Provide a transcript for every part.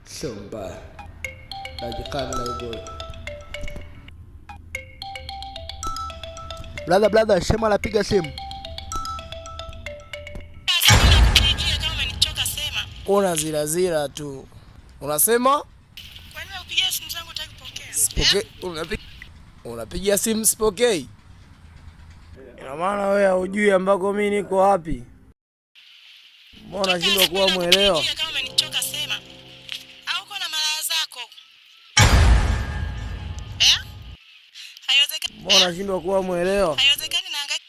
sio mbaya. Najikana na hivyo. Brother, Shema anapiga simu. Una zira tu. Unasema? Kwani unapigia simu zangu hutaki kupokea? Unapigia simu sipokei. Ina maana wewe hujui ambako mimi niko wapi? Mbona shindwa kuwa muelewa? Kama umenichoka sema. Au uko na malaya zako? Haiwezekani. Mbona shindwa kuwa muelewa? Haiwezekani na hangaika.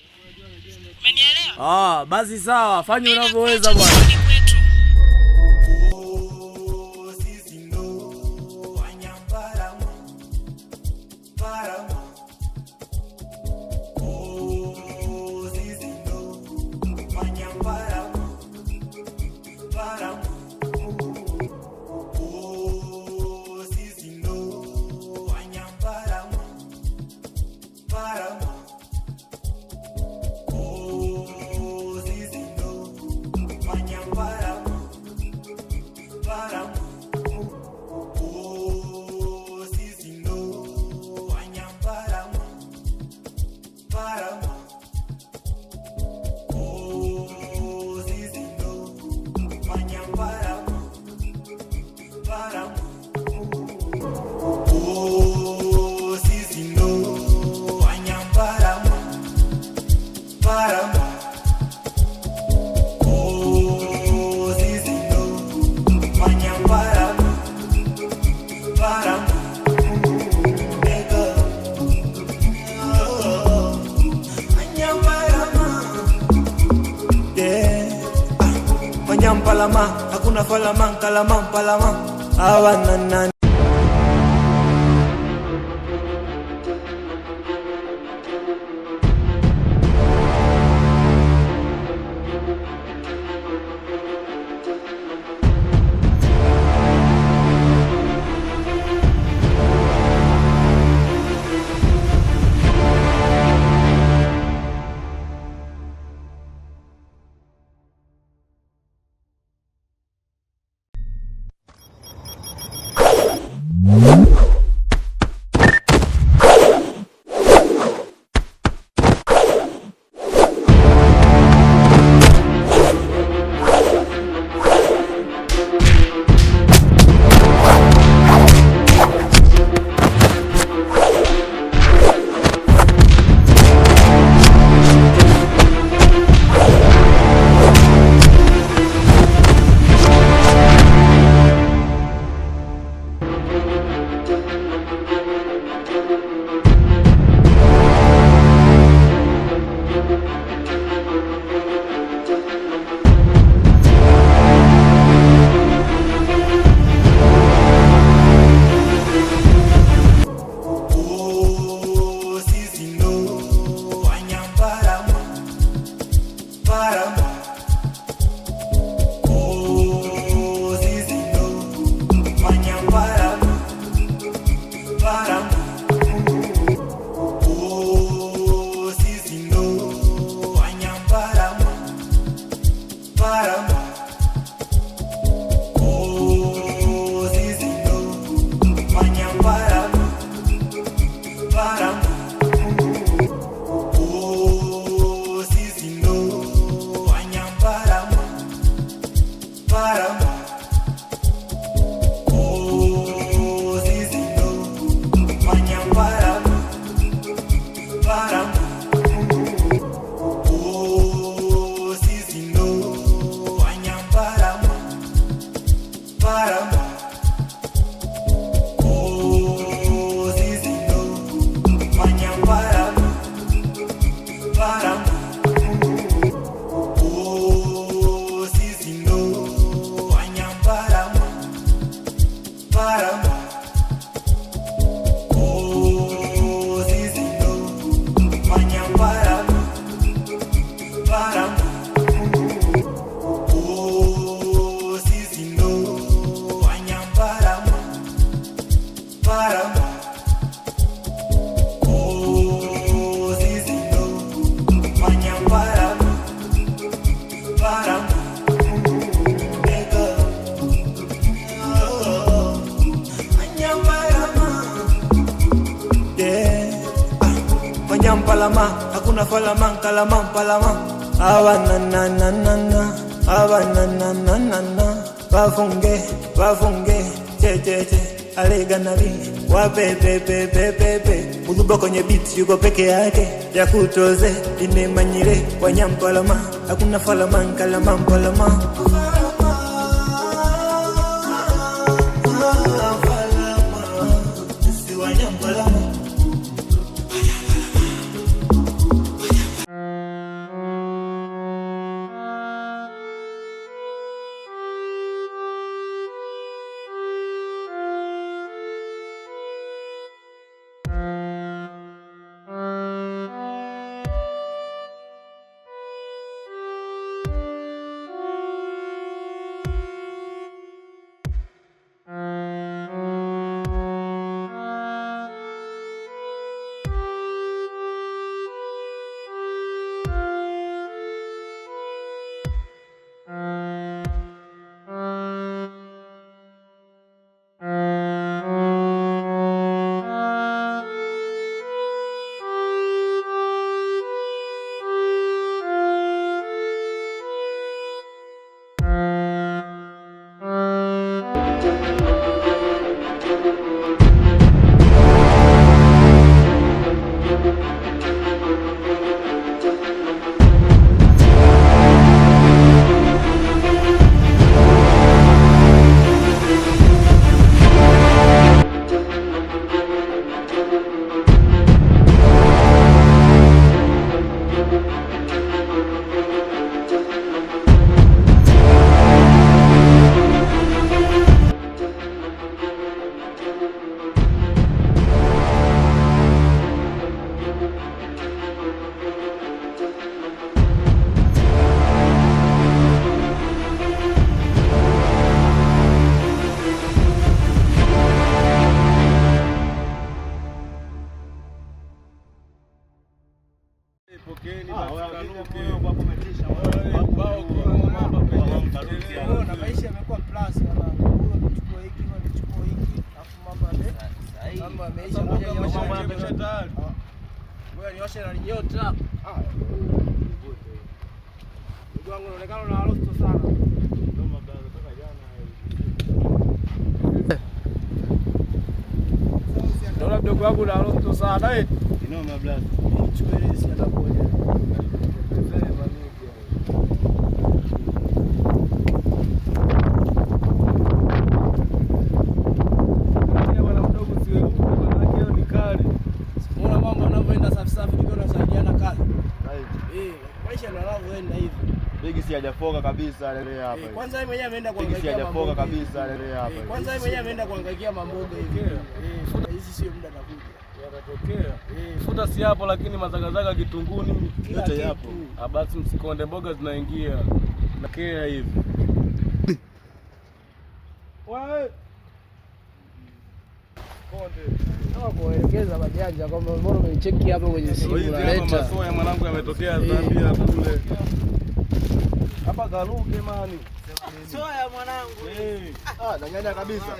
Umenielewa? Basi sawa, fanya unavyoweza bwana. Palama, hakuna falama, kalama, hawana nani. mpalama, hakuna falama kalama mpalama. Awanananana, awanananana, wafunge, che, aleganavi, wapepepepepepe. Muluba kwenye beat yuko peke yake, ya kutoze, inemanyire, wanyampalama, hakuna falama kalama mpalama. Maisha yamekuwa plus mambo yameisha. Ngoja nioshe na nyota. Ndugu wangu unaonekana una harufu sana. Ndio baba toka jana. Ndio mdogo wangu una harufu sana eh. Inoma blaza. Chukua ile si atapoje. Bigi si hajafoka kabisa leo hapa. Kwanza yeye mwenyewe ameenda kuangaikia mambo. Hajafoka kabisa leo hapa. Kwanza yeye mwenyewe ameenda kuangaikia mambo hivi. Futa hizi sio muda nakuja. Yatatokea. Futa si hapo lakini mazagazaga kitunguni yote yapo. Basi msikonde mboga zinaingia. Nakea hivi. Wewe. Konde. Kama kuelekeza majanja kwamba mbona umecheki hapo kwenye simu unaleta. Masoya mwanangu yametokea Zambia kule. Hapa garuke mani. Soya mwanangu. Danganya kabisa.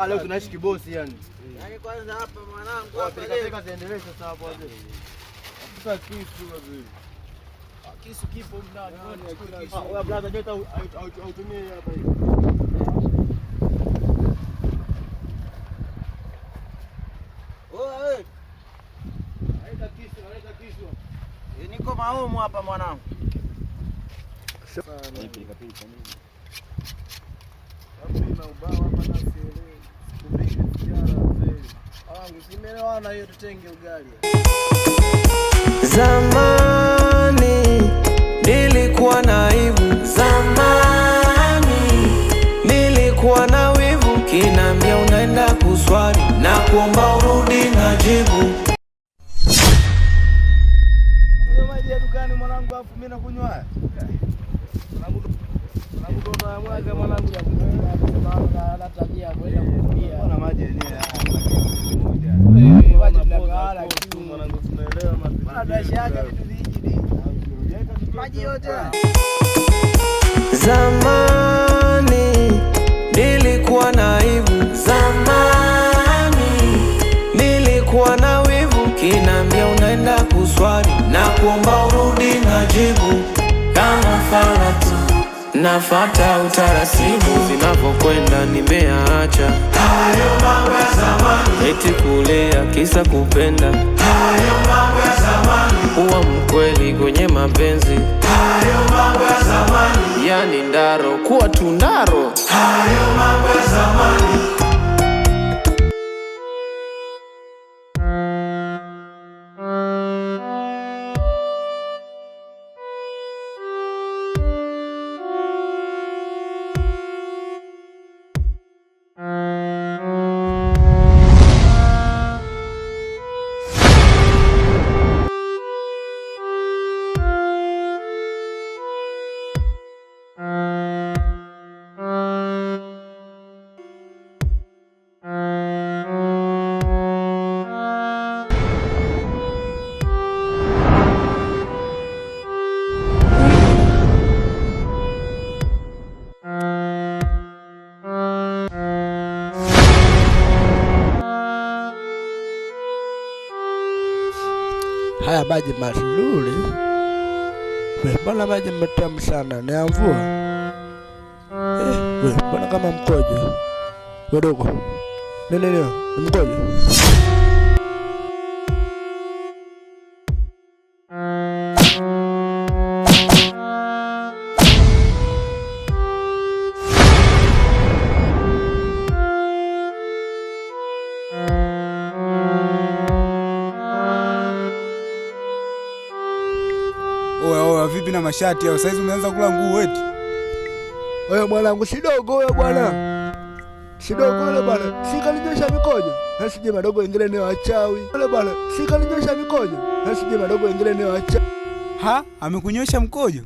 Leo tunaishi kibosi yani. Yaani kwanza hapa mwanangu hapa leo ziendelee sasa hapo aje. Sasa kisu wazi. Kisu kipo ndani. Wewe brother jeta autumie hapa hivi. Wewe. Aita kisu. Niko maumu hapa mwanangu. Simelewana hiyo tutenge ugali. Zamani nilikuwa naibu, zamani nilikuwa na wivu, kinambia unaenda kuswali na kuomba urudi na jibu. Maji ya dukani mwanangu, afu mimi nakunywa haya. Mwanangu ndo na mwaga mwanangu ya kunywa na tabia kwenda kumbia. Bwana maji yenyewe maji tunagala kitu mwanangu tunaelewa bwana biashara vitu vingi maji yote. Zamani nilikuwa naibu, zamani nilikuwa na wivu, kinambia unaenda kuswali taratibu kama fala tu, nafuata utaratibu. Zinavyokwenda nimeacha hayo mambo ya zamani, eti kulea kisa kupenda hayo mambo ya zamani, kuwa mkweli kwenye mapenzi hayo mambo ya zamani, yani ndaro kuwa tundaro hayo mambo ya zamani. Haya maji mazuri. Mbona maji matamu sana? Ni ya mvua. Mbona kama mkojo? Wadogo. Nini ni mkojo? Oya, vipi na mashati yao? Saizi umeanza kula nguo eti? Oya mwanangu, sidogo wewe bwana. Sidogo wewe bwana. Sikalinyosha mikojo. Nasije madogo wengine ni wachawi. Wewe bwana, sikalinyosha mikojo. Nasije madogo wengine ni wachawi. Ha? Amekunyosha mkojo?